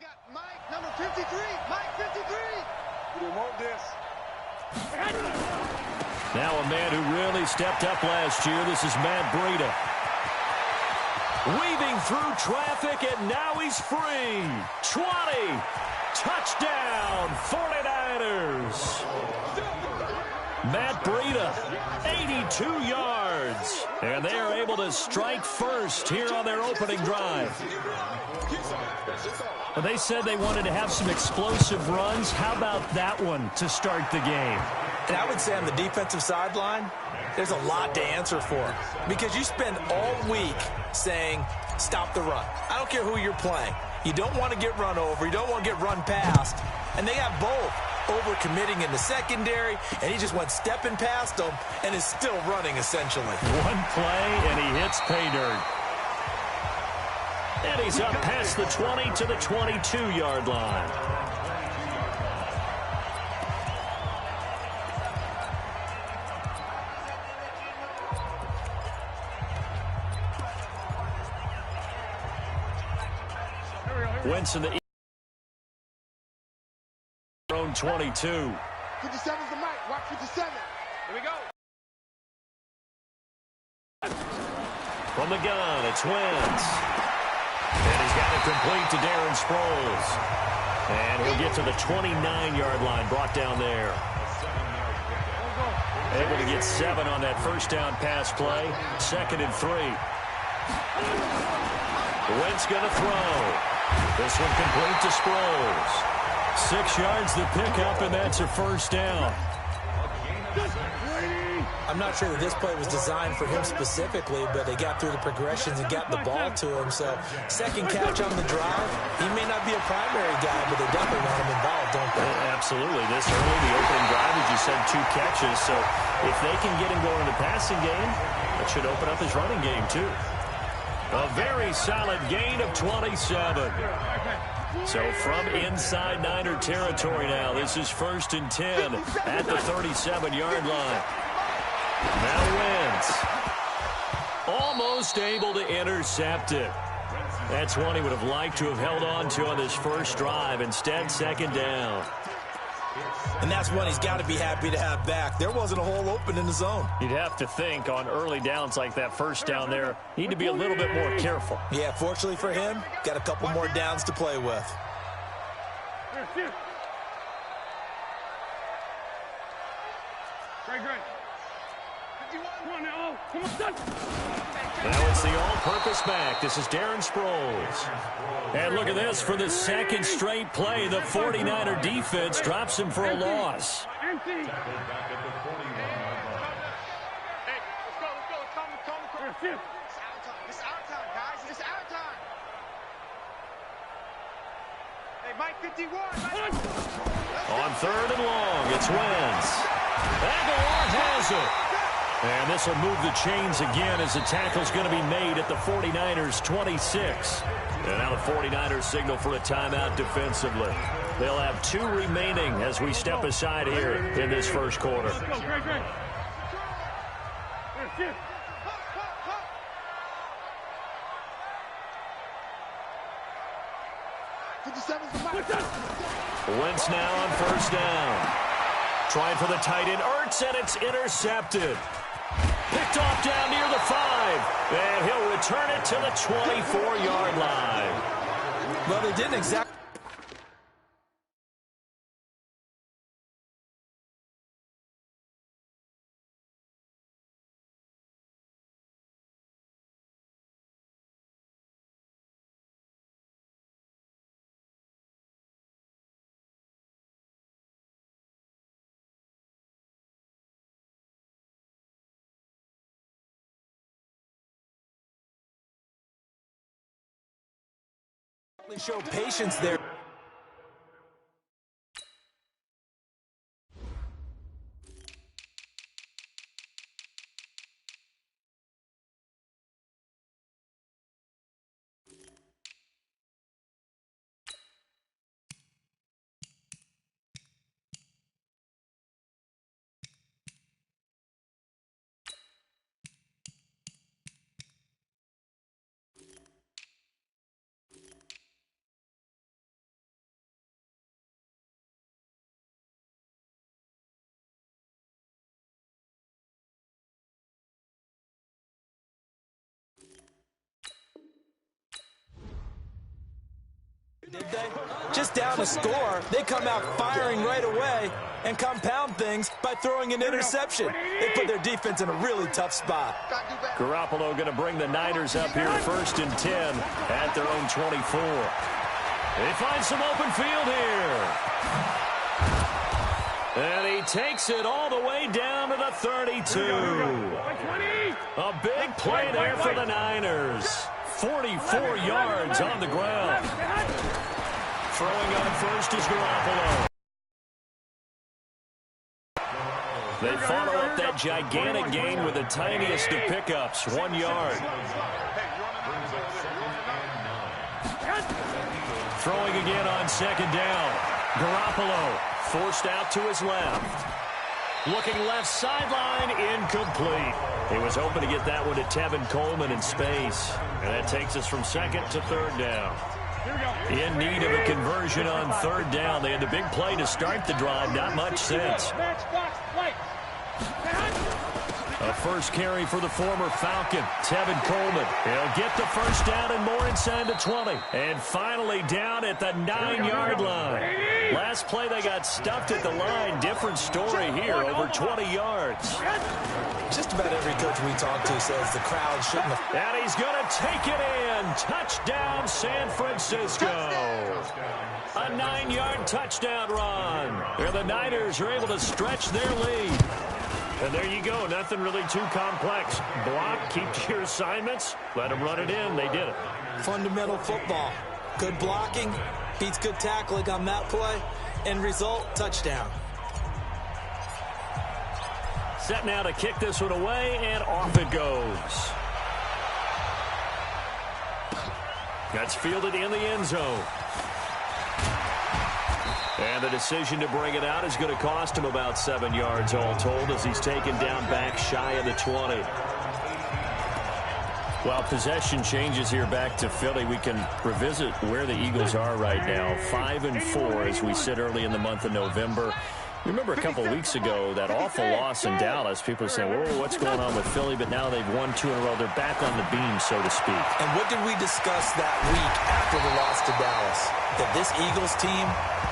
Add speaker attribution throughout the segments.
Speaker 1: got Mike, number 53. Mike 53.
Speaker 2: We want this.
Speaker 3: Now a man who really stepped up last year. This is Matt Breida. Weaving through traffic, and now he's free. 20. Touchdown, 49ers. Matt Breida, 82 yards. And they are able to strike first here on their opening drive. Well, they said they wanted to have some explosive runs. How about that one to start the game?
Speaker 4: And I would say on the defensive sideline, there's a lot to answer for. Because you spend all week saying, stop the run. I don't care who you're playing. You don't want to get run over. You don't want to get run past. And they have both. Overcommitting in the secondary, and he just went stepping past them and is still running, essentially.
Speaker 3: One play, and he hits pay dirt. And he's up past the 20 to the 22-yard line. Winston, the own 22.
Speaker 1: 57's the mic. Watch 57. Here we go.
Speaker 3: From the gun, it's Wentz. And he's got it complete to Darren Sproles. And he'll get to the 29-yard line, brought down there. Able to get 7 on that first down pass play. 2nd and 3. Wentz going to throw. This one complete to Sproles. 6 yards the pickup, and that's a first down.
Speaker 4: I'm not sure that this play was designed for him specifically, but they got through the progressions and got the ball to him. So, second catch on the drive. He may not be a primary guy, but they definitely want him involved, don't they?
Speaker 3: Absolutely. This early, the opening drive, as you said, 2 catches. So, if they can get him going in the passing game, that should open up his running game, too. A very solid gain of 27. So from inside Niner territory now, this is 1st and 10 at the 37-yard line. Now Wentz. Almost able to intercept it. That's one he would have liked to have held on to on this first drive. Instead, 2nd down.
Speaker 4: And that's one he's got to be happy to have back. There wasn't a hole open in the zone.
Speaker 3: You'd have to think on early downs like that first down there, need to be a little bit more careful.
Speaker 4: Yeah, fortunately for him, got a couple more downs to play with.
Speaker 3: Now it's the all-purpose back. This is Darren Sproles. And look at this. For the 2nd straight play, the 49er defense drops him for a loss.
Speaker 1: Hey, let's go. It's our time, guys. It's our time. Hey, Mike 51.
Speaker 3: On 3rd and long, it's Wentz. Aguilar has it. And this will move the chains again as the tackle's going to be made at the 49ers 26. And now the 49ers signal for a timeout defensively. They'll have 2 remaining as we step aside here in this first quarter. Wentz now on 1st down. Trying for the tight end, Ertz, and it's intercepted. Picked off down near the 5. And he'll return it to the 24-yard line.
Speaker 4: Well, they didn't exactly. Show patience there. Did they? Just down a score, they come out firing right away and compound things by throwing an interception. They put their defense in a really tough spot.
Speaker 3: Garoppolo going to bring the Niners up here 1st and 10 at their own 24. They find some open field here. And he takes it all the way down to the 32. A big play there for the Niners. 44 yards on the ground. Throwing on first is Garoppolo. They follow up that gigantic gain with the tiniest of pickups, 1 yard. Throwing again on 2nd down. Garoppolo forced out to his left. Looking left sideline, incomplete. He was hoping to get that one to Tevin Coleman in space. And that takes us from 2nd to 3rd down. In need of a conversion on 3rd down. They had the big play to start the drive. Not much sense. A first carry for the former Falcon, Tevin Coleman. He'll get the 1st down and more inside the 20. And finally down at the 9-yard line. Last play they got stuffed at the line. Different story here, over 20 yards.
Speaker 4: Just about every coach we talk to says the crowd shouldn't have.
Speaker 3: And he's going to take it in. Touchdown, San Francisco. A 9-yard touchdown run. Where the Niners are able to stretch their lead. And there you go. Nothing really too complex. Block, keep your assignments, let them run it in. They did it.
Speaker 4: Fundamental football. Good blocking beats good tackling on that play. End result, touchdown.
Speaker 3: Set now to kick this one away, and off it goes. That's fielded in the end zone. And the decision to bring it out is going to cost him about 7 yards all told as he's taken down back shy of the 20. Well, possession changes here back to Philly. We can revisit where the Eagles are right now. 5-4 as we sit early in the month of November. Remember a couple weeks ago, that awful loss in Dallas. People are saying, whoa, what's going on with Philly? But now they've won 2 in a row. They're back on the beam, so to speak.
Speaker 4: And what did we discuss that week after the loss to Dallas? That this Eagles team,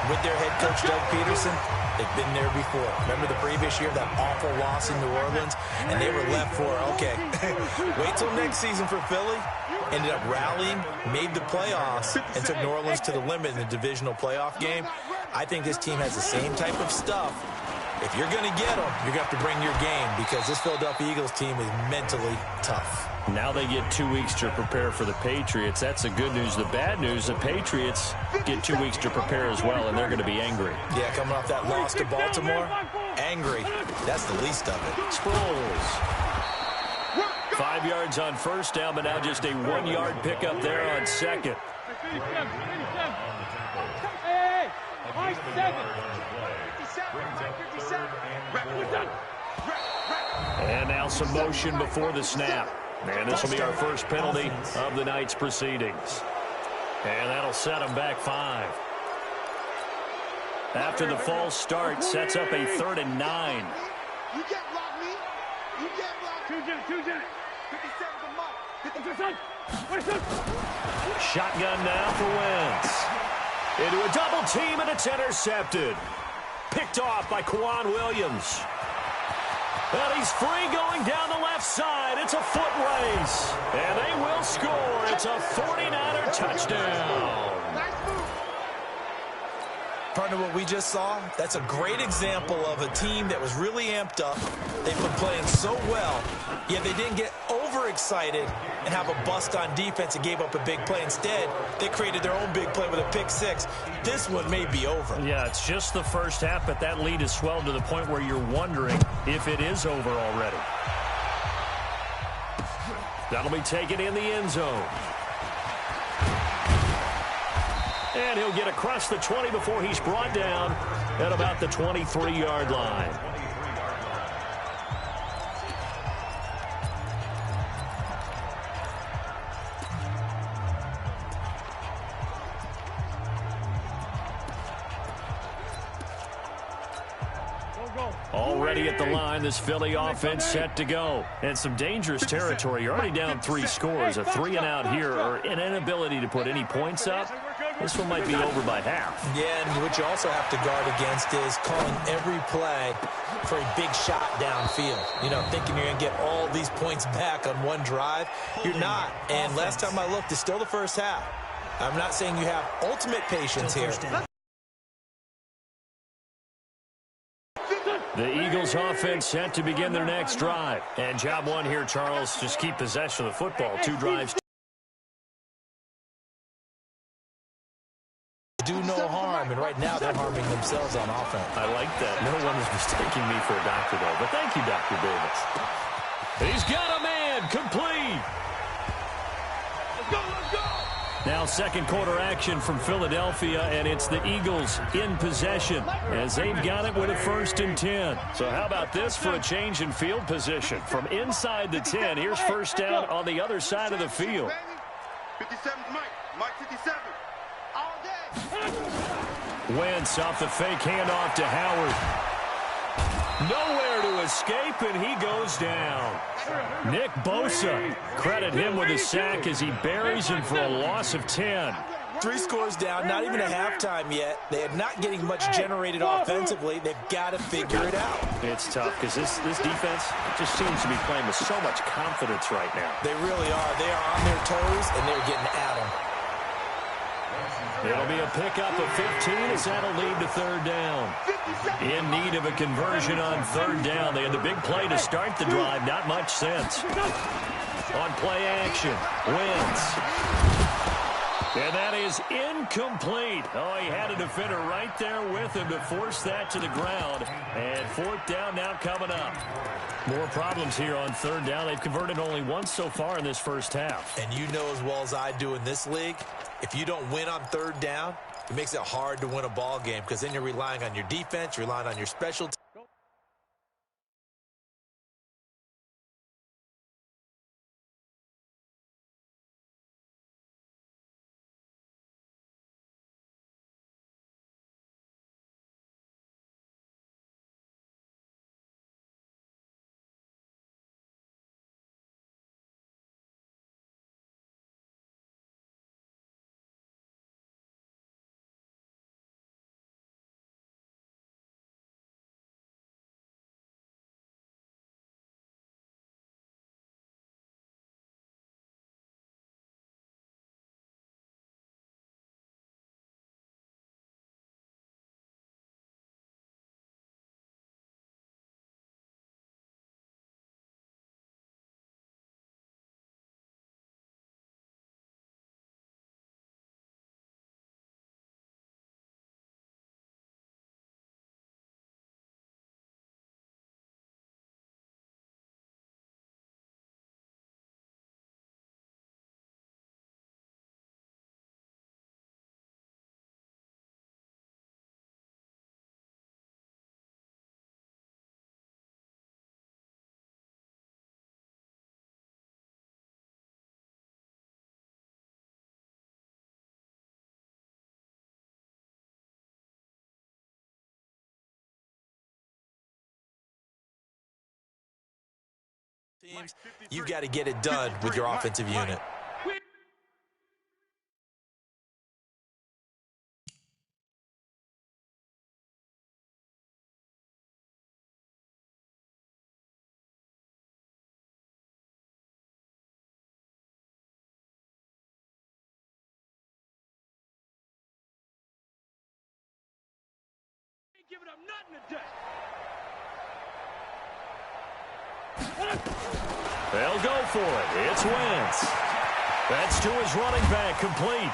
Speaker 4: with their head coach Doug Peterson, they've been there before. Remember the previous year, that awful loss in New Orleans? And they were left for, okay, wait till next season for Philly. Ended up rallying, made the playoffs, and took New Orleans to the limit in the divisional playoff game. I think this team has the same type of stuff. If you're going to get them, you're going to have to bring your game because this Philadelphia Eagles team is mentally tough.
Speaker 3: Now they get 2 weeks to prepare for the Patriots. That's the good news. The bad news, the Patriots get 2 weeks to prepare as well, and they're going to be angry.
Speaker 4: Yeah, coming off that loss to Baltimore, angry. That's the least of it.
Speaker 3: Sproles. 5 yards on 1st down, but now just a 1-yard pickup there on 2nd. And now some motion before the snap. And this will be our first penalty of the night's proceedings. And that'll set them back 5. After the false start, sets up a 3rd and 9.
Speaker 1: You can't block me. You can't block me. 57
Speaker 3: Shotgun now for Wentz. Into a double team, and it's intercepted. Picked off by Kwan Williams. And he's free going down the left side. It's a foot race. And they will score. It's a 49er touchdown.
Speaker 4: Partner, what we just saw, that's a great example of a team that was really amped up. They've been playing so well, yet they didn't get overexcited and have a bust on defense and gave up a big play. Instead, they created their own big play with a pick 6. This one may be over.
Speaker 3: Yeah, it's just the first half, but that lead has swelled to the point where you're wondering if it is over already. That'll be taken in the end zone. And he'll get across the 20 before he's brought down at about the 23-yard line. Already at the line, this Philly offense set to go. And some dangerous territory. You're already down 3 scores. A 3-and-out here, or an inability to put any points up. this one might be over by half.
Speaker 4: Yeah, and what you also have to guard against is calling every play for a big shot downfield. You know, thinking you're going to get all these points back on one drive. You're not. And last time I looked, it's still the first half. I'm not saying you have ultimate patience here.
Speaker 3: The Eagles offense set to begin their next drive. And job one here, Charles, just keep possession of the football. 2 drives.
Speaker 4: Do no harm, and right now they're harming themselves on offense.
Speaker 3: I like that. No one is mistaking me for a doctor, though. But thank you, Dr. Davis. He's got a man complete.
Speaker 1: Let's go, let's go.
Speaker 3: Now second quarter action from Philadelphia, and it's the Eagles in possession as they've got it with a 1st and 10. So how about this for a change in field position? From inside the 10, here's first down on the other side of the field.
Speaker 1: 57 Mike 57. All day.
Speaker 3: Wentz off the fake handoff to Howard. Nowhere to escape, and he goes down. Nick Bosa, credit him with a sack as he buries him for a loss of 10.
Speaker 4: 3 scores down, not even a halftime yet. They are not getting much generated offensively. They've got to figure it out.
Speaker 3: It's tough because this defense just seems to be playing with so much confidence right now.
Speaker 4: They really are. They are on their toes, and they're getting at them.
Speaker 3: It'll be a pickup of 15 as that'll lead to 3rd down. In need of a conversion on 3rd down. They had the big play to start the drive. Not much sense. On play action, Wentz. And that is incomplete. Oh, he had a defender right there with him to force that to the ground. And 4th down now coming up. More problems here on 3rd down. They've converted only once so far in this first half.
Speaker 4: And you know as well as I do in this league, if you don't win on 3rd down, it makes it hard to win a ball game because then you're relying on your defense, you're relying on your special teams. You've got to get it done with your offensive unit.
Speaker 1: Ain't giving up nothing today.
Speaker 3: They'll go for it. It's Wentz. That's to his running back, complete.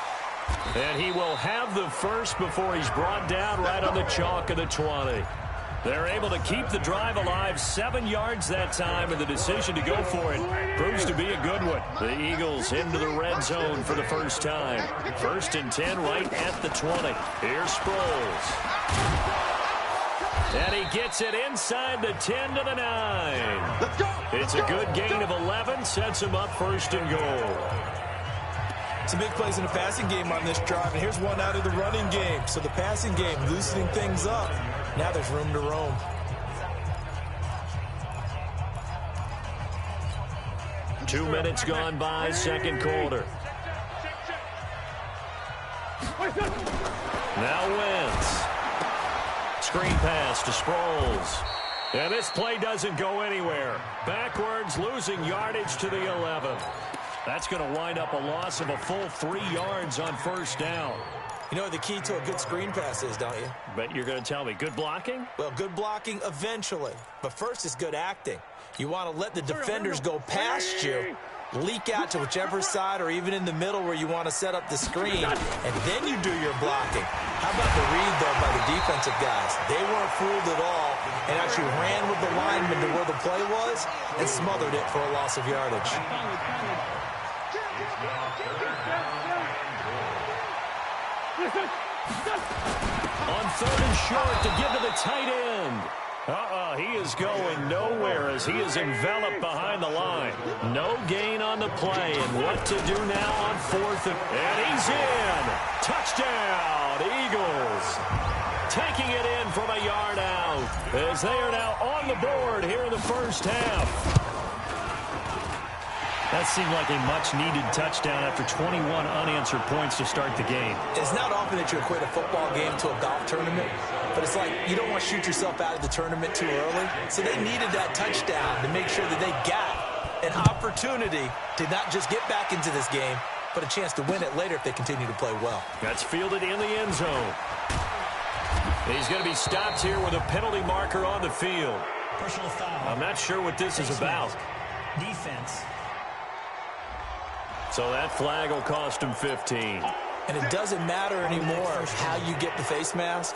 Speaker 3: And he will have the first before he's brought down right on the chalk of the 20. They're able to keep the drive alive, 7 yards that time, and the decision to go for it proves to be a good one. The Eagles into the red zone for the first time. 1st and 10 right at the 20. Here's Sproles. And he gets it inside the 10 to the 9. It's a good gain of 11, sets him up 1st and goal.
Speaker 4: Some big plays in the passing game on this drive, and here's one out of the running game. So the passing game loosening things up. Now there's room to roam.
Speaker 3: Two minutes gone by, second quarter. Now Wentz. Screen pass to Sproles. And this play doesn't go anywhere. Backwards, losing yardage to the 11. That's going to wind up a loss of a full 3 yards on first down.
Speaker 4: You know what the key to a good screen pass is, don't you?
Speaker 3: But you're going to tell me, good blocking?
Speaker 4: Well, good blocking eventually. But first is good acting. You want to let the defenders go past you, leak out to whichever side or even in the middle where you want to set up the screen, and then you do your blocking. How about the read, though, by the defensive guys? They weren't fooled at all and actually ran with the lineman to where the play was and smothered it for a loss of yardage.
Speaker 3: On 3rd and short to give to the tight end. He is going nowhere as he is enveloped behind the line. No gain on the play, and what to do now on 4th and he's in. Touchdown, Eagles. Taking it in from a yard out as they are now on the board here in the first half. That seemed like a much-needed touchdown after 21 unanswered points to start the game.
Speaker 4: It's not often that you equate a football game to a golf tournament, but it's like you don't want to shoot yourself out of the tournament too early. So they needed that touchdown to make sure that they got an opportunity to not just get back into this game, but a chance to win it later if they continue to play well.
Speaker 3: That's fielded in the end zone. He's going to be stopped here with a penalty marker on the field.
Speaker 2: Personal foul.
Speaker 3: I'm not sure what this is about.
Speaker 2: Defense.
Speaker 3: So that flag will cost him 15.
Speaker 4: And it doesn't matter anymore how you get the face mask.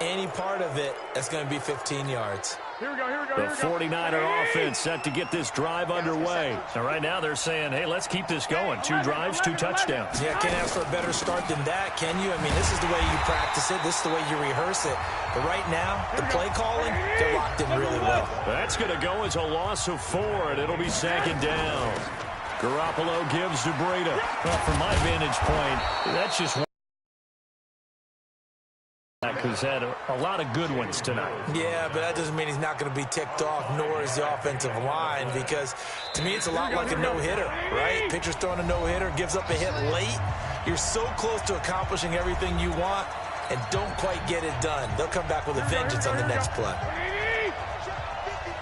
Speaker 4: Any part of it, that's going to be 15 yards.
Speaker 1: Here we go.
Speaker 3: The 49er offense set to get this drive underway. And right now they're saying, hey, let's keep this going. 2 drives, 2 touchdowns.
Speaker 4: Yeah, can't ask for a better start than that, can you? I mean, this is the way you practice it. This is the way you rehearse it. But right now, the play calling, they're locked in really well.
Speaker 3: That's going to go as a loss of 4, and it'll be 2nd down. Garoppolo gives to Breida. Well, from my vantage point, that's just one. Who's had a lot of good ones tonight.
Speaker 4: Yeah, but that doesn't mean he's not going to be ticked off, nor is the offensive line, because to me it's a lot like a no-hitter, right? Pitcher's throwing a no-hitter, gives up a hit late. You're so close to accomplishing everything you want and don't quite get it done. They'll come back with a vengeance on the next play.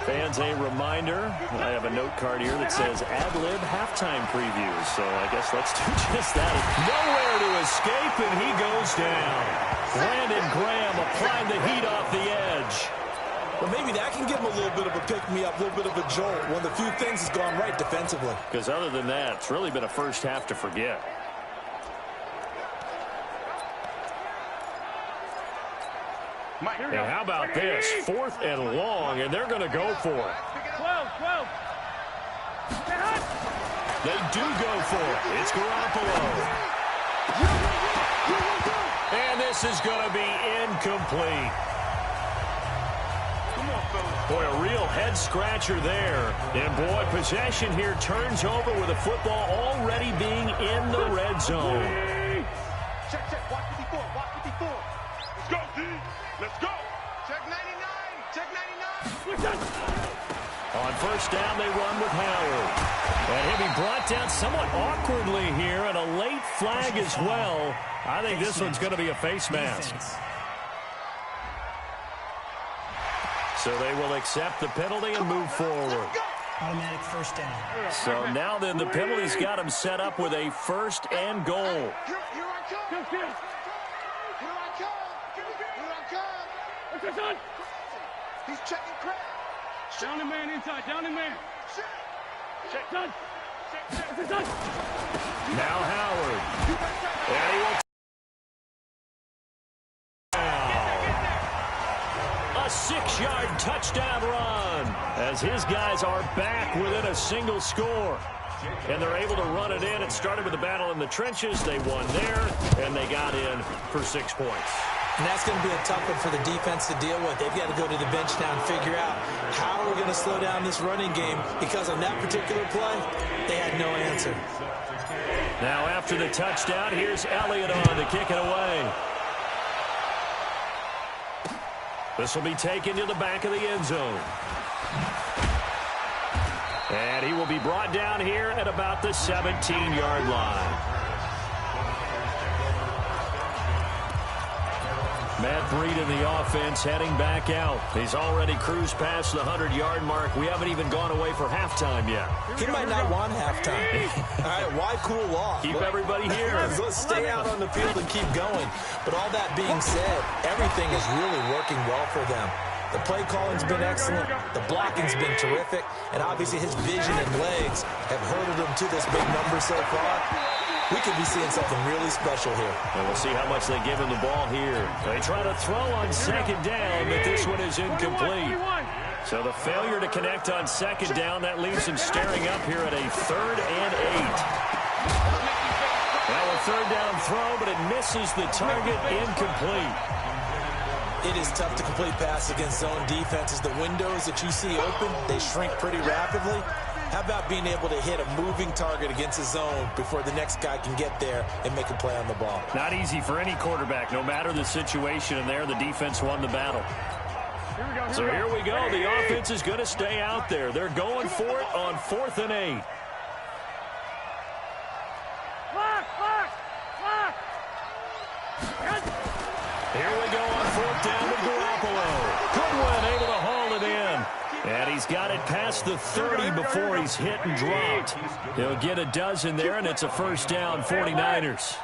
Speaker 3: Fans, a reminder, I have a note card here that says ad-lib halftime previews, so I guess let's do just that. Nowhere to escape, and he goes down. Brandon Graham applying the heat off the edge.
Speaker 4: Well, maybe that can give him a little bit of a pick-me-up, a little bit of a jolt. One of the few things has gone right defensively.
Speaker 3: Because other than that, it's really been a first half to forget. And how about this? 4th and long, and they're going to go for it.
Speaker 1: 12.
Speaker 3: They do go for it. It's Garoppolo. And this is going to be incomplete. Boy, a real head-scratcher there. And, boy, possession here turns over with the football already being in the red zone.
Speaker 1: Check. Watch 54. Let's go, D. Let's go. Check 99.
Speaker 3: On first down, they run with Howard. And he'll be brought down somewhat awkwardly here, and a late flag as well. I think this one's going to be a face mask. So they will accept the penalty and move forward.
Speaker 2: Automatic first down.
Speaker 3: So now then the penalty's got him set up with a 1st and goal.
Speaker 1: Here I come. He's checking crack.
Speaker 5: Down the man inside.
Speaker 1: Check.
Speaker 3: Now Howard. And he will a 6-yard touchdown run as his guys are back within a single score. And they're able to run it in. It started with a battle in the trenches. They won there, and they got in for 6 points.
Speaker 4: And that's going to be a tough one for the defense to deal with. They've got to go to the bench now and figure out how we're going to slow down this running game, because on that particular play, they had no answer.
Speaker 3: Now after the touchdown, here's Elliott on to kick it away. This will be taken to the back of the end zone. And he will be brought down here at about the 17-yard line. Matt Breed in the offense heading back out. He's already cruised past the 100-yard mark. We haven't even gone away for halftime yet.
Speaker 4: He might not want halftime. All right, why cool off?
Speaker 3: Keep everybody here.
Speaker 4: Let's stay out on the field and keep going. But all that being said, everything is really working well for them. The play calling's been excellent. The blocking's been terrific. And obviously his vision and legs have hurdled him to this big number so far. We could be seeing something really special here.
Speaker 3: And we'll see how much they give him the ball here. They try to throw on second down, but this one is incomplete. So the failure to connect on second down, that leaves him staring up here at a 3rd and 8. Now a 3rd down throw, but it misses the target, incomplete.
Speaker 4: It is tough to complete pass against zone defenses. The windows that you see open, they shrink pretty rapidly. How about being able to hit a moving target against a zone before the next guy can get there and make a play on the ball?
Speaker 3: Not easy for any quarterback, no matter the situation, and there the defense won the battle. So here we go. The offense is going to stay out there. They're going for it on 4th and 8. Here we go on 4th down to Garoppolo. Goodwin able to haul it in. And he's got it past the 30 before he's hit and dropped. He'll get a dozen there, and it's a 1st down, 49ers.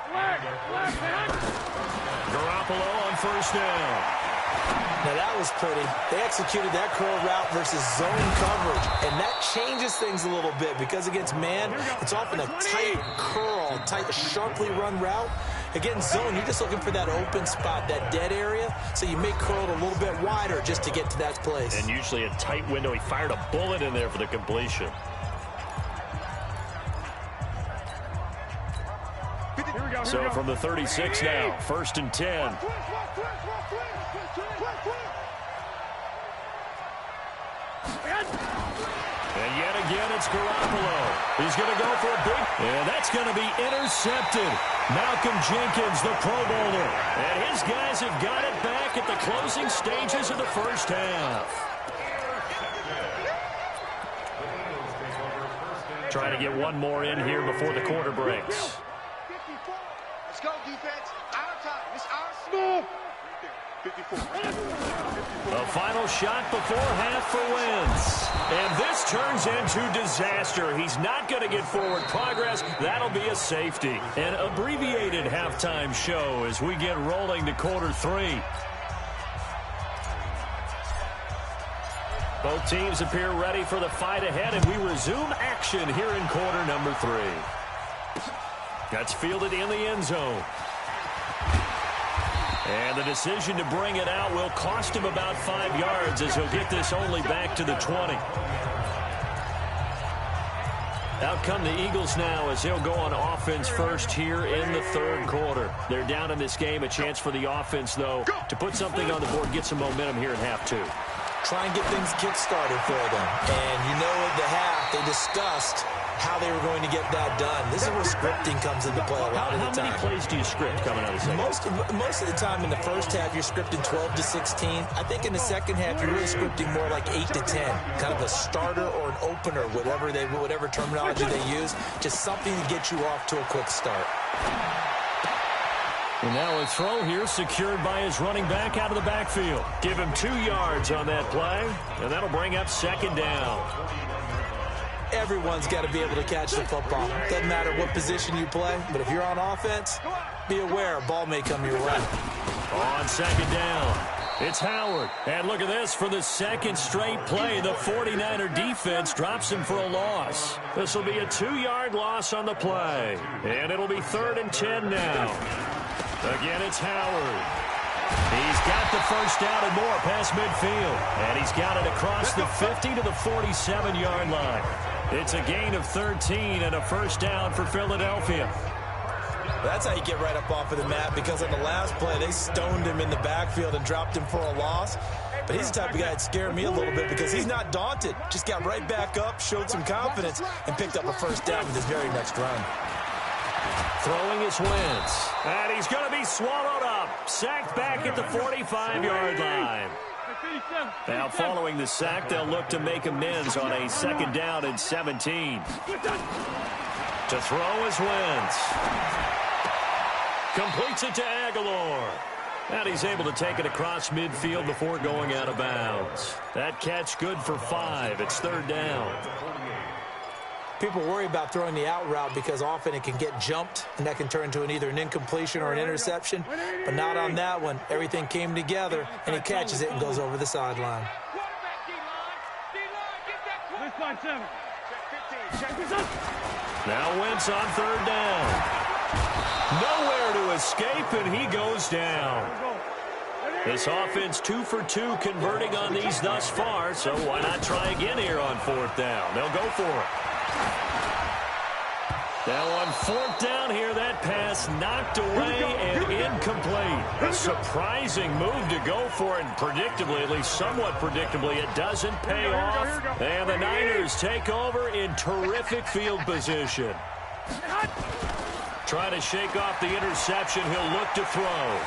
Speaker 3: Garoppolo on 1st down.
Speaker 4: Now that was pretty. They executed that curl route versus zone coverage, and that changes things a little bit because against man, it's often a tight curl, tight, sharply run route. Against zone, you're just looking for that open spot, that dead area, so you make curl a little bit wider just to get to that place.
Speaker 3: And usually a tight window. He fired a bullet in there for the completion. So from the 36 now, 1st and 10. And yet again, it's Garoppolo. He's going to go for a big, and that's going to be intercepted. Malcolm Jenkins, the Pro Bowler. And his guys have got it back at the closing stages of the 1st half. Trying to get one more in here before the quarter breaks.
Speaker 1: Let's go, defense. Our time. It's our school. 54.
Speaker 3: A final shot before half for Wentz. And this turns into disaster. He's not going to get forward progress. That'll be a safety. An abbreviated halftime show as we get rolling to quarter 3. Both teams appear ready for the fight ahead, and we resume action here in quarter number 3. That's fielded in the end zone. And the decision to bring it out will cost him about 5 yards as he'll get this only back to the 20. Out come the Eagles now as they'll go on offense first here in the 3rd quarter. They're down in this game. A chance for the offense, though, to put something on the board, get some momentum here in half 2.
Speaker 4: Try and get things kick-started for them. And you know at the half, they discussed how they were going to get that done. This is where scripting comes into play a lot of the time.
Speaker 3: How many plays do you script coming out of the second?
Speaker 4: Most of the time in the first half, you're scripting 12 to 16. I think in the second half, you're really scripting more like 8 to 10. Kind of a starter or an opener, whatever terminology they use. Just something to get you off to a quick start.
Speaker 3: And now a throw here secured by his running back out of the backfield. Give him 2 yards on that play, and that'll bring up 2nd down.
Speaker 4: Everyone's got to be able to catch the football. Doesn't matter what position you play, but if you're on offense, be aware a ball may come your way.
Speaker 3: On 2nd down, it's Howard. And look at this, for the 2nd straight play, the 49er defense drops him for a loss. This will be a 2-yard loss on the play. And it'll be 3rd and 10 now. Again, it's Howard. He's got the 1st down and more past midfield. And he's got it across the 50 to the 47-yard line. It's a gain of 13 and a 1st down for Philadelphia.
Speaker 4: That's how you get right up off of the mat, because on the last play, they stoned him in the backfield and dropped him for a loss. But he's the type of guy that scared me a little bit because he's not daunted. Just got right back up, showed some confidence, and picked up a 1st down with his very next run.
Speaker 3: Throwing his Wentz. And he's going to be swallowed up. Sacked back at the 45-yard line. Now following the sack, they'll look to make amends on a 2nd down and 17. To throw is Wentz. Completes it to Aguilar. And he's able to take it across midfield before going out of bounds. That catch good for 5. It's 3rd down.
Speaker 4: People worry about throwing the out route because often it can get jumped, and that can turn into either an incompletion or an interception. But not on that one. Everything came together, and he catches it and goes over the sideline.
Speaker 3: Now Wentz on 3rd down. Nowhere to escape, and he goes down. This offense 2 for 2 converting on these thus far, so why not try again here on 4th down? They'll go for it. Now on 4th down here, that pass knocked away and incomplete. A surprising move to go for it, and predictably, at least somewhat predictably, it doesn't pay off. And the Niners take over in terrific field position. Trying to shake off the interception, he'll look to throw.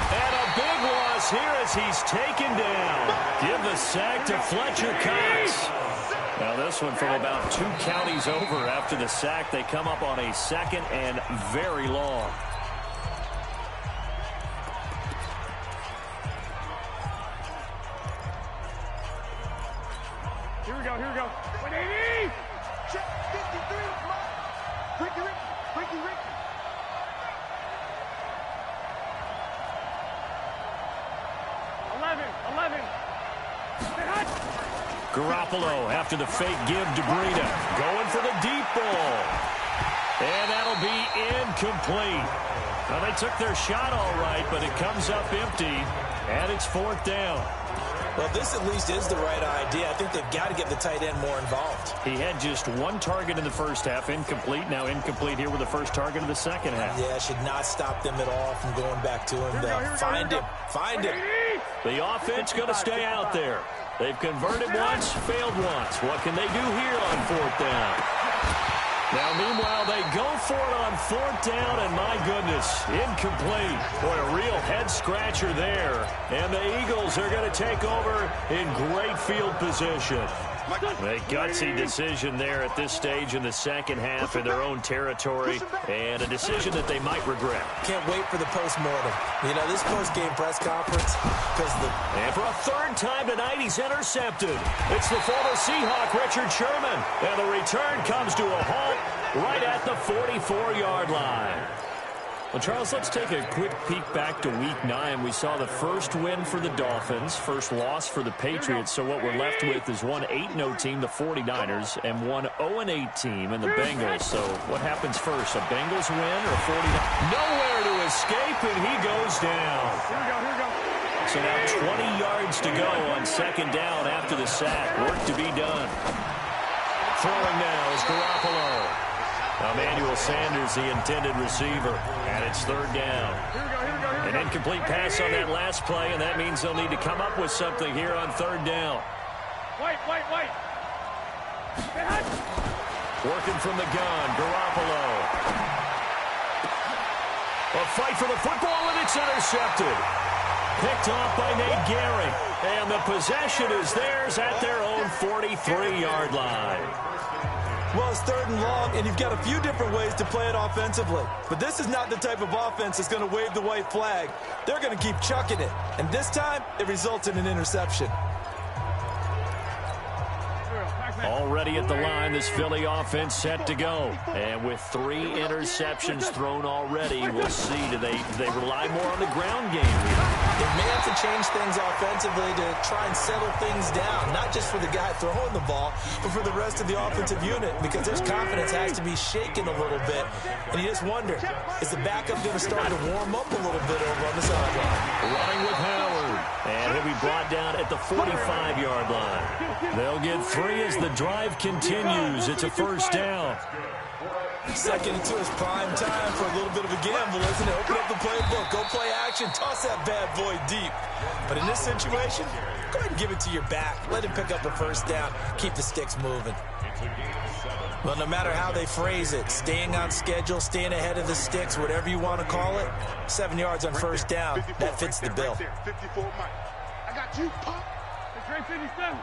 Speaker 3: And a big loss here as he's taken down. Give the sack to Fletcher Cox. Now this one from about 2 counties over after the sack. They come up on a 2nd and very long.
Speaker 5: Here we go, here we go. 180!
Speaker 1: Check 53, come on. Ricky.
Speaker 5: 11.
Speaker 3: Garoppolo after the fake give to Breida. Going for the deep ball. And that'll be incomplete. Well, they took their shot all right, but it comes up empty. And it's 4th down.
Speaker 4: Well, this at least is the right idea. I think they've got to get the tight end more involved.
Speaker 3: He had just 1 target in the first half, incomplete. Now incomplete here with the first target of the second half.
Speaker 4: Yeah, should not stop them at all from going back to him. Find him.
Speaker 3: The offense going to stay out there. They've converted once, failed once. What can they do here on 4th down? Now, meanwhile, they go for it on 4th down, and my goodness, incomplete. Boy, a real head-scratcher there. And the Eagles are going to take over in great field position. A gutsy decision there at this stage in the second half in their own territory, and a decision that they might regret.
Speaker 4: Can't wait for the post-mortem. You know, this post-game press conference, because
Speaker 3: And for a 3rd time tonight, he's intercepted. It's the former Seahawk, Richard Sherman, and the return comes to a halt right at the 44-yard line. Well, Charles, let's take a quick peek back to Week 9. We saw the first win for the Dolphins, first loss for the Patriots. So what we're left with is one 8-0 team, the 49ers, and one 0-8 team in the Bengals. So what happens first, a Bengals win or a 49? Nowhere to escape, and he goes down.
Speaker 5: Here we go.
Speaker 3: So now 20 yards to go on 2nd down after the sack. Work to be done. Throwing now is Garoppolo. Emmanuel Sanders, the intended receiver, and it's 3rd down. An incomplete pass on that last play, and that means they'll need to come up with something here on 3rd down.
Speaker 5: Wait.
Speaker 3: Working from the gun, Garoppolo. A fight for the football, and it's intercepted. Picked off by Nate Gehring, and the possession is theirs at their own 43-yard line.
Speaker 4: well, it's 3rd and long, and you've got a few different ways to play it offensively. But this is not the type of offense that's going to wave the white flag. They're going to keep chucking it. And this time, it results in an interception.
Speaker 3: Already at the line, this Philly offense set to go. And with 3 interceptions thrown already, we'll see, do they rely more on the ground game here?
Speaker 4: They may have to change things offensively to try and settle things down, not just for the guy throwing the ball, but for the rest of the offensive unit, because his confidence has to be shaken a little bit. And you just wonder, is the backup going to start to warm up a little bit over on the sideline?
Speaker 3: Running with Howard. And he'll be brought down at the 45-yard line. They'll get 3 as the drive continues. It's a 1st down.
Speaker 4: 2nd and 2 is prime time for a little bit of a gamble, isn't it? Open up the playbook, go play action, toss that bad boy deep. But in this situation, go ahead and give it to your back. Let him pick up a 1st down. Keep the sticks moving. Well, no matter how they phrase it, staying on schedule, staying ahead of the sticks, whatever you want to call it, 7 yards on 1st down, that fits the bill.
Speaker 1: 54 Mike. I got you, pop.
Speaker 5: It's right 57.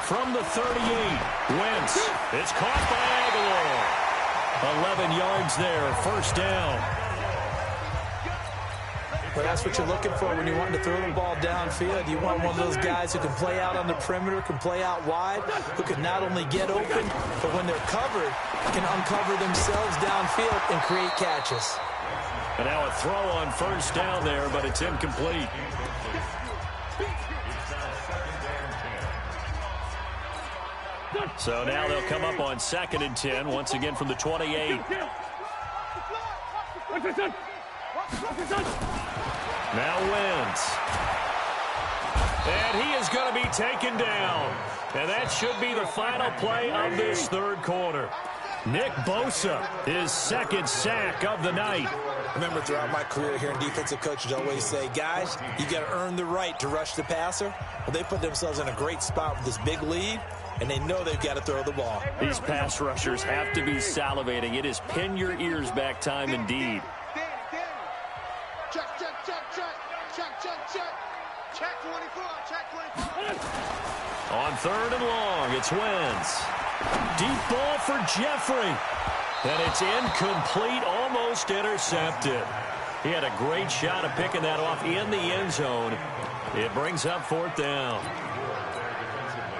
Speaker 3: From the 38, Wentz. It's caught by Aguilar. 11 yards there, first down.
Speaker 4: Well, that's what you're looking for when you want to throw the ball downfield. You want one of those guys who can play out on the perimeter, can play out wide, who can not only get open, but when they're covered, can uncover themselves downfield and create catches.
Speaker 3: And now a throw on first down there, but it's incomplete. So now they'll come up on 2nd and 10, once again from the 28. Now Wentz. And he is going to be taken down. And that should be the final play of this third quarter. Nick Bosa, his 2nd sack of the night.
Speaker 4: Remember, throughout my career here in defensive coaches always say, guys, you got to earn the right to rush the passer. Well, they put themselves in a great spot with this big lead, and they know they've got to throw the ball.
Speaker 3: These pass rushers have to be salivating. It is pin your ears back time indeed.
Speaker 1: Check, check, check, check. Check, check, check. Check 24. Check 24.
Speaker 3: On 3rd and long, it's Wentz. Deep ball for Jeffrey. And it's incomplete, almost intercepted. He had a great shot of picking that off in the end zone. It brings up 4th down.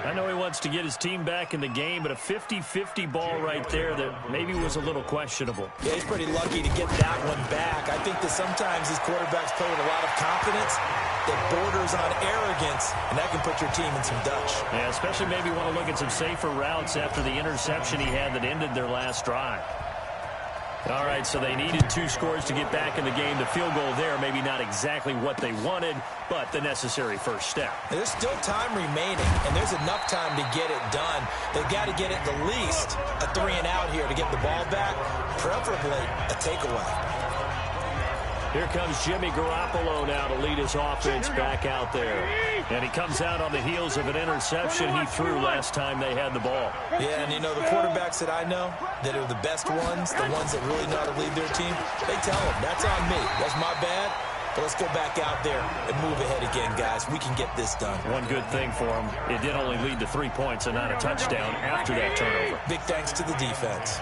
Speaker 3: I know he wants to get his team back in the game, but a 50-50 ball right there that maybe was a little questionable.
Speaker 4: Yeah, he's pretty lucky to get that one back. I think that sometimes these quarterbacks play with a lot of confidence that borders on arrogance, and that can put your team in some Dutch.
Speaker 3: Yeah, especially maybe want to look at some safer routes after the interception he had that ended their last drive. All right, so they needed 2 scores to get back in the game. The field goal there, maybe not exactly what they wanted, but the necessary first step.
Speaker 4: There's still time remaining, and there's enough time to get it done. They've got to get it the least a 3-and-out here to get the ball back, preferably a takeaway.
Speaker 3: Here comes Jimmy Garoppolo now to lead his offense back out there. And he comes out on the heels of an interception he threw last time they had the ball.
Speaker 4: Yeah, and you know, the quarterbacks that I know that are the best ones, the ones that really know how to lead their team, they tell them, that's on me. That's my bad. But let's go back out there and move ahead again, guys. We can get this done.
Speaker 3: One good thing for him, it did only lead to 3 points and not a touchdown after that turnover.
Speaker 4: Big thanks to the defense.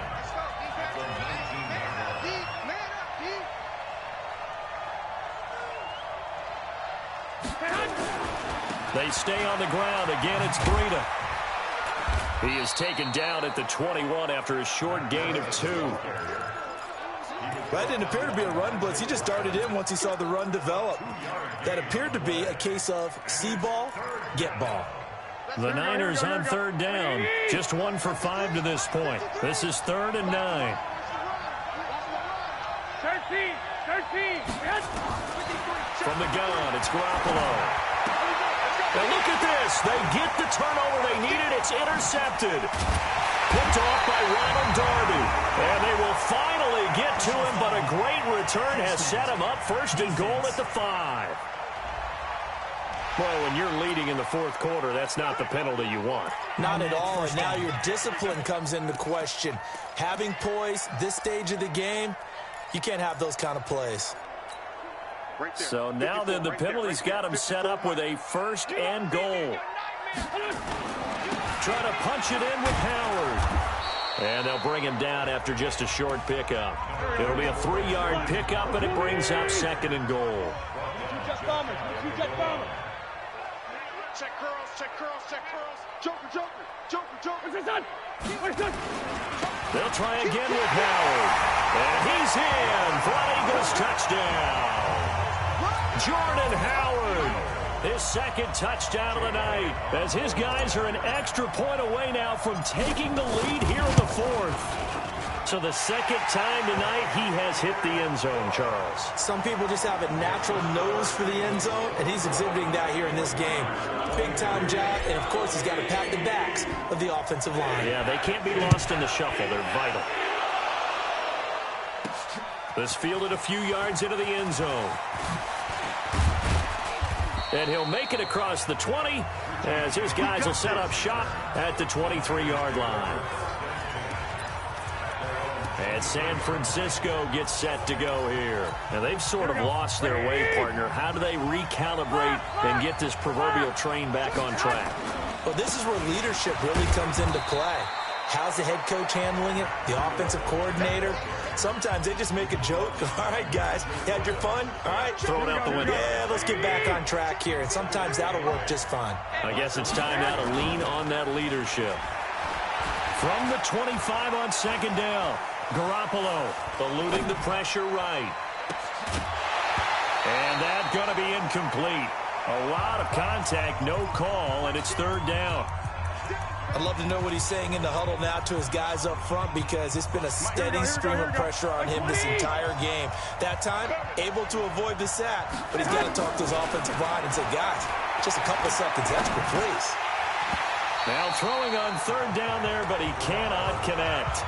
Speaker 3: They stay on the ground. Again, it's Breida. He is taken down at the 21 after a short gain of 2.
Speaker 4: That didn't appear to be a run blitz. He just darted in once he saw the run develop. That appeared to be a case of see ball, get ball.
Speaker 3: The Niners on 3rd down. Just 1 for 5 to this point. This is 3rd and 9.
Speaker 5: 13.
Speaker 3: From the gun, it's Garoppolo. And look at this. They get the turnover they needed. It's intercepted. Picked off by Ronald Darby. And they will finally get to him, but a great return has set him up 1st and goal at the 5. Well, when you're leading in the 4th quarter, that's not the penalty you want.
Speaker 4: Not at all, and now your discipline comes into question. Having poise this stage of the game, you can't have those kind of plays.
Speaker 3: So now then the penalty's got him set up with a 1st and goal. Trying to punch it in with Howard. And they'll bring him down after just a short pickup. It'll be a 3-yard pickup, and it brings up 2nd and goal.
Speaker 1: Check curls, check curls, check curls. Joker, joker, joker, joker.
Speaker 3: They'll try again with Howard. And he's in for an Eagles touchdown. Jordan Howard, his 2nd touchdown of the night, as his guys are an extra point away now from taking the lead here in the 4th. So the 2nd time tonight he has hit the end zone, Charles.
Speaker 4: Some people just have a natural nose for the end zone, and he's exhibiting that here in this game. Big-time job, and of course he's got to pat the backs of the offensive line.
Speaker 3: Yeah, they can't be lost in the shuffle. They're vital. This fielded a few yards into the end zone. And he'll make it across the 20 as his guys will set up shop at the 23-yard line. And San Francisco gets set to go here. And they've sort of lost their way, partner. How do they recalibrate and get this proverbial train back on track?
Speaker 4: Well, this is where leadership really comes into play. How's the head coach handling it? The offensive coordinator? Sometimes they just make a joke. All right, guys, you had your fun? All right.
Speaker 3: Throw it out the window.
Speaker 4: Yeah, let's get back on track here. And sometimes that'll work just fine.
Speaker 3: I guess it's time now to lean on that leadership. From the 25 on second down, Garoppolo eluding the pressure right. And that's going to be incomplete. A lot of contact, no call, and it's third down.
Speaker 4: I'd love to know what he's saying in the huddle now to his guys up front, because it's been a steady stream of pressure on him this entire game. That time, able to avoid the sack, but he's got to talk to his offensive line and say, guys, just a couple seconds extra, please.
Speaker 3: Now throwing on third down there, but he cannot connect.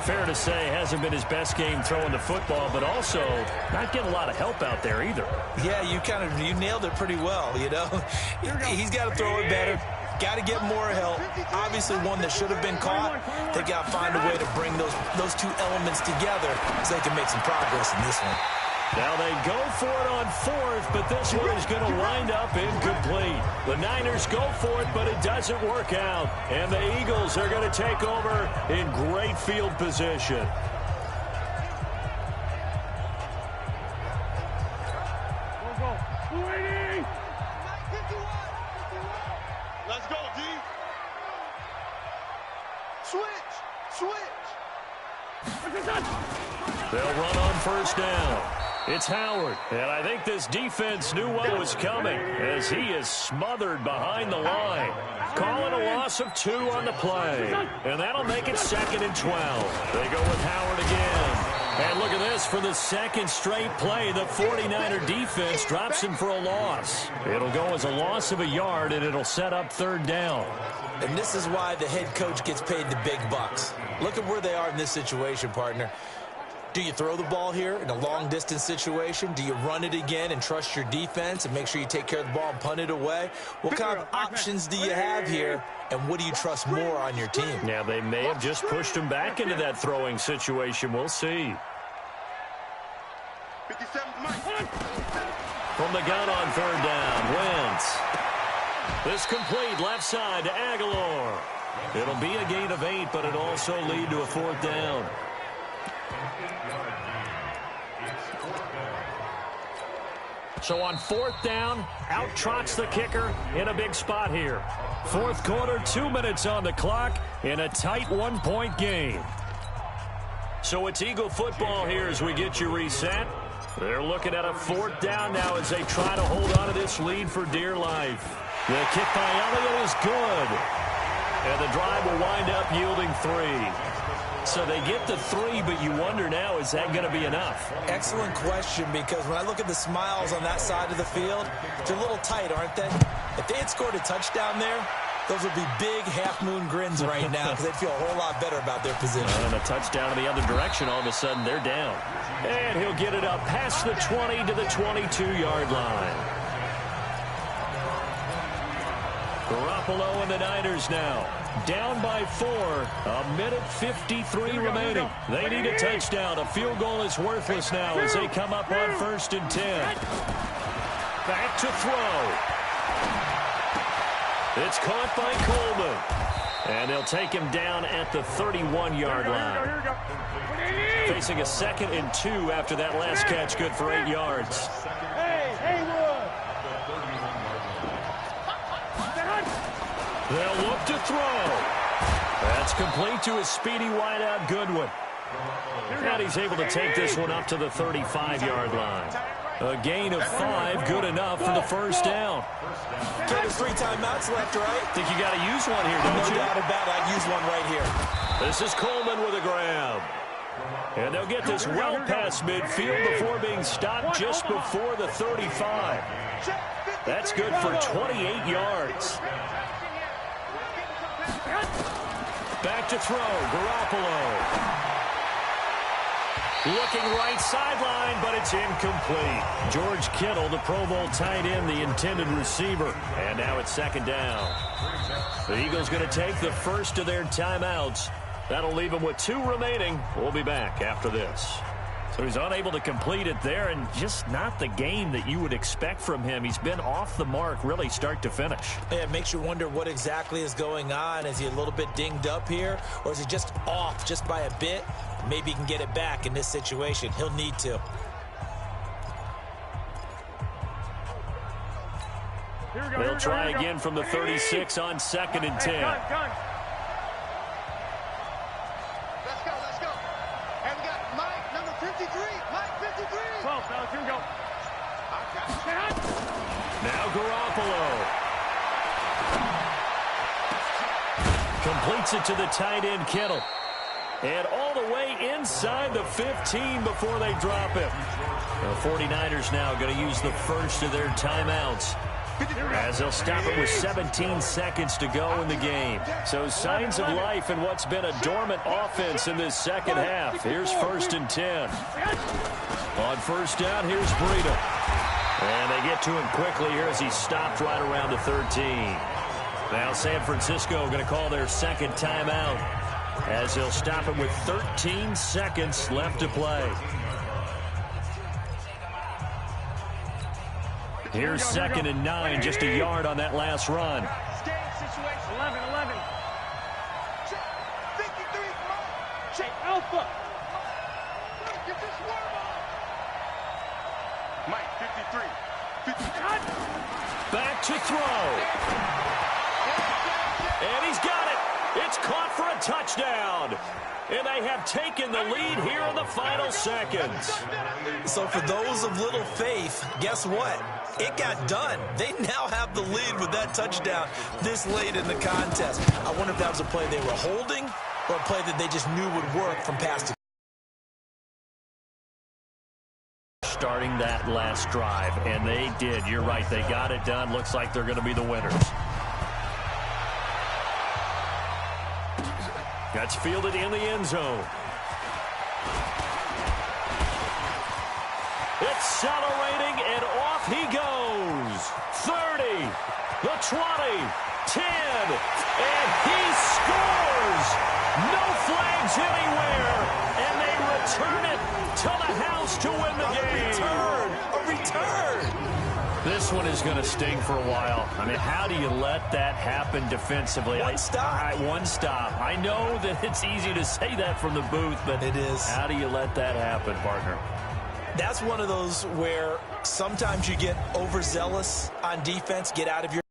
Speaker 3: Fair to say, hasn't been his best game throwing the football, but also not getting a lot of help out there either.
Speaker 4: Yeah, you nailed it pretty well, you know. He's got to throw it better. Got to get more help. Obviously one that should have been caught. They got to find a way to bring those two elements together so they can make some progress in this one.
Speaker 3: Now they go for it on fourth, but this one is going to wind up incomplete. The Niners go for it, but it doesn't work out. And the Eagles are going to take over in great field position.
Speaker 1: Let's go, D. Switch.
Speaker 3: They'll run on first down. It's Howard, and I think this defense knew what was coming as he is smothered behind the line. Calling a loss of 2 on the play, and that'll make it 2nd and 12. They go with Howard again. And look at this, for the second straight play, the 49er defense drops him for a loss. It'll go as a loss of a yard, and it'll set up third down.
Speaker 4: And this is why the head coach gets paid the big bucks. Look at where they are in this situation, partner. Do you throw the ball here in a long-distance situation? Do you run it again and trust your defense and make sure you take care of the ball and punt it away? What kind of options do you have here, and what do you trust more on your team?
Speaker 3: Yeah, they may have just pushed him back into that throwing situation. We'll see.
Speaker 1: 57 Mike.
Speaker 3: From the gun on third down, Wentz. This complete left side to Aguilar. It'll be a gain of 8, but it'll also lead to a fourth down. So on fourth down, out trots the kicker in a big spot here. Fourth quarter, 2 minutes on the clock in a tight 1-point game. So it's Eagle football here as we get you reset. They're looking at a fourth down now as they try to hold on to this lead for dear life. The kick by Elliott is good. And the drive will wind up yielding 3. So they get the 3, but you wonder now, is that going to be enough?
Speaker 4: Excellent question, because when I look at the smiles on that side of the field, they're a little tight, aren't they? If they had scored a touchdown there, those would be big half-moon grins right now because they'd feel a whole lot better about their position.
Speaker 3: And a touchdown in the other direction, all of a sudden they're down. And he'll get it up past the 20 to the 22-yard line. Garoppolo and the Niners now. Down by 4, 1:53 remaining. They need a touchdown. A field goal is worthless now as they come up on 1st and 10. Back to throw. It's caught by Coleman. And they'll take him down at the 31-yard line. Facing a 2nd and 2 after that last catch, good for 8 yards. They'll look to throw. That's complete to his speedy wideout, Goodwin. And he's able to take this one up to the 35-yard line. A gain of 5, good enough for the first down.
Speaker 4: Okay, there's 3 timeouts left, right?
Speaker 3: Think you got to use one here, don't you?
Speaker 4: No doubt about it. I'd use one right here.
Speaker 3: This is Coleman with a grab. And they'll get this well past midfield before being stopped just before the 35. That's good for 28 yards. Back to throw, Garoppolo. Looking right sideline, but it's incomplete. George Kittle, the Pro Bowl tight end, the intended receiver. And now it's 2nd down. The Eagles going to take the first of their timeouts. That'll leave them with 2 remaining. We'll be back after this. So he's unable to complete it there, and just not the game that you would expect from him. He's been off the mark really start to finish.
Speaker 4: Yeah, it makes you wonder what exactly is going on. Is he a little bit dinged up here, or is he just off just by a bit? Maybe he can get it back in this situation. He'll need to.
Speaker 3: They'll try again from the 36 on 2nd and 10.
Speaker 1: Let's go. And we got Mike, number 53. Mike, 53.
Speaker 5: 12, fellas, here we go.
Speaker 3: Now Garoppolo. Completes it to the tight end, Kittle. And all the way inside the 15 before they drop him. The 49ers now going to use the first of their timeouts, as they'll stop it with 17 seconds to go in the game. So signs of life in what's been a dormant offense in this second half. Here's 1st and 10. On 1st down, here's Breida. And they get to him quickly here as he stopped right around the 13. Now San Francisco going to call their second timeout, as they'll stop him with 13 seconds left to play. Here's 2nd and 9, just a yard on that last run.
Speaker 5: 11, 11.
Speaker 1: Check. 53.
Speaker 5: Check alpha.
Speaker 1: Get this worm on. Mike, 53. 53.
Speaker 3: Back to throw. And he's got it. It's caught for a touchdown. And they have taken the lead here in the final seconds.
Speaker 4: So for those of little faith, guess what? It got done. They now have the lead with that touchdown this late in the contest. I wonder if that was a play they were holding or a play that they just knew would work from past.
Speaker 3: Starting that last drive, and they did. You're right. They got it done. Looks like they're going to be the winners. That's fielded in the end zone. Accelerating, and off he goes. 30, the 20, 10, and he scores. No flags anywhere, and they return it to the house to win the game.
Speaker 4: A return.
Speaker 3: This one is going to sting for a while. I mean, how do you let that happen defensively?
Speaker 4: One stop.
Speaker 3: One stop. I know that it's easy to say that from the booth, but
Speaker 4: it is.
Speaker 3: How do you let that happen, partner?
Speaker 4: That's one of those where sometimes you get overzealous on defense, get out of your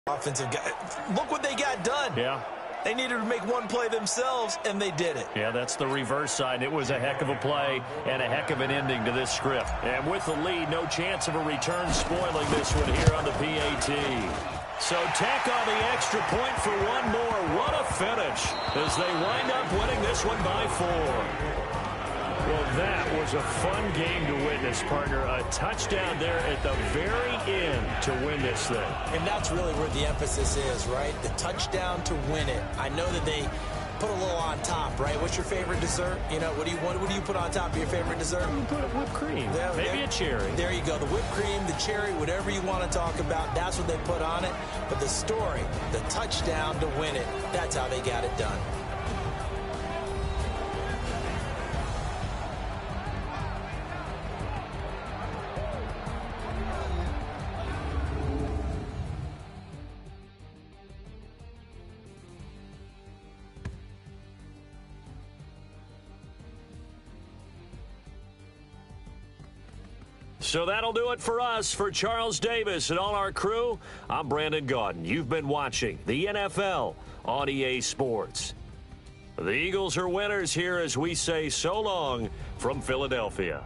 Speaker 4: offensive guy. Look what they got done.
Speaker 3: Yeah.
Speaker 4: They needed to make one play themselves, and they did it.
Speaker 3: Yeah, that's the reverse side. It was a heck of a play and a heck of an ending to this script. And with the lead, no chance of a return spoiling this one here on the PAT. So tack on the extra point for one more. What a finish as they wind up winning this one by 4. Well, that was a fun game to witness, partner. A touchdown there at the very end to win this thing.
Speaker 4: And that's really where the emphasis is, right? The touchdown to win it. I know that they put a little on top, right? What's your favorite dessert? You know, what do you put on top of your favorite dessert?
Speaker 3: You put whipped cream. Maybe a cherry.
Speaker 4: There you go. The whipped cream, the cherry, whatever you want to talk about, that's what they put on it. But the story, the touchdown to win it, that's how they got it done.
Speaker 3: So that'll do it for us. For Charles Davis and all our crew, I'm Brandon Gaudin. You've been watching the NFL on EA Sports. The Eagles are winners here as we say so long from Philadelphia.